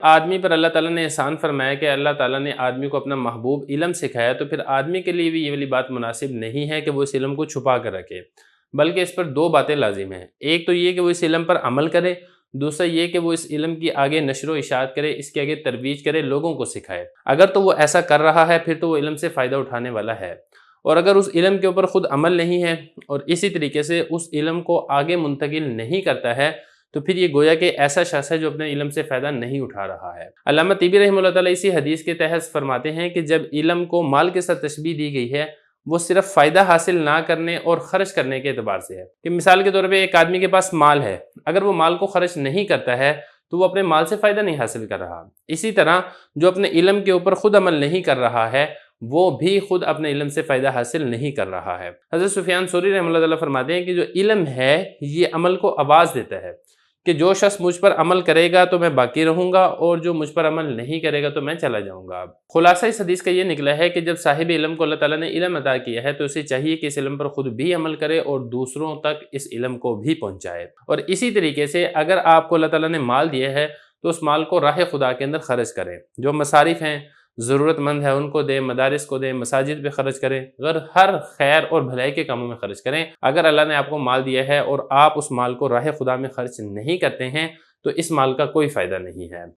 آدمی پر اللہ تعالیٰ نے احسان فرمایا کہ اللہ تعالیٰ نے آدمی کو اپنا محبوب علم سکھایا، تو پھر آدمی کے لیے بھی یہ والی بات مناسب نہیں ہے کہ وہ اس علم کو چھپا کر رکھے، بلکہ اس پر دو باتیں لازم ہیں۔ ایک تو یہ کہ وہ اس علم پر عمل کرے، دوسرا یہ کہ وہ اس علم کی آگے نشر و اشاعت کرے، اس کے آگے ترویج کرے، لوگوں کو سکھائے۔ اگر تو وہ ایسا کر رہا ہے پھر تو وہ علم سے فائدہ اٹھانے والا ہے، اور اگر اس علم کے اوپر خود عمل نہیں ہے اور اسی طریقے سے اس علم کو آگے منتقل نہیں کرتا ہے، تو پھر یہ گویا کہ ایسا شخص ہے جو اپنے علم سے فائدہ نہیں اٹھا رہا ہے۔ علامہ طیبی رحمہ اللہ تعالیٰ اسی حدیث کے تحت فرماتے ہیں کہ جب علم کو مال کے ساتھ تشبیہ دی گئی ہے، وہ صرف فائدہ حاصل نہ کرنے اور خرچ کرنے کے اعتبار سے ہے، کہ مثال کے طور پہ ایک آدمی کے پاس مال ہے، اگر وہ مال کو خرچ نہیں کرتا ہے تو وہ اپنے مال سے فائدہ نہیں حاصل کر رہا۔ اسی طرح جو اپنے علم کے اوپر خود عمل نہیں کر رہا ہے، وہ بھی خود اپنے علم سے فائدہ حاصل نہیں کر رہا ہے۔ حضرت سفیان ثوری رحمہ اللہ تعالیٰ فرماتے ہیں کہ جو علم ہے یہ عمل کو آواز دیتا ہے کہ جو شخص مجھ پر عمل کرے گا تو میں باقی رہوں گا، اور جو مجھ پر عمل نہیں کرے گا تو میں چلا جاؤں گا۔ خلاصہ اس حدیث کا یہ نکلا ہے کہ جب صاحب علم کو اللہ تعالیٰ نے علم عطا کیا ہے تو اسے چاہیے کہ اس علم پر خود بھی عمل کرے اور دوسروں تک اس علم کو بھی پہنچائے۔ اور اسی طریقے سے اگر آپ کو اللہ تعالیٰ نے مال دیا ہے تو اس مال کو راہ خدا کے اندر خرچ کریں، جو مصارف ہیں ضرورت مند ہے ان کو دیں، مدارس کو دیں، مساجد پہ خرچ کریں، ہر خیر اور بھلائی کے کاموں میں خرچ کریں۔ اگر اللہ نے آپ کو مال دیا ہے اور آپ اس مال کو راہ خدا میں خرچ نہیں کرتے ہیں تو اس مال کا کوئی فائدہ نہیں ہے۔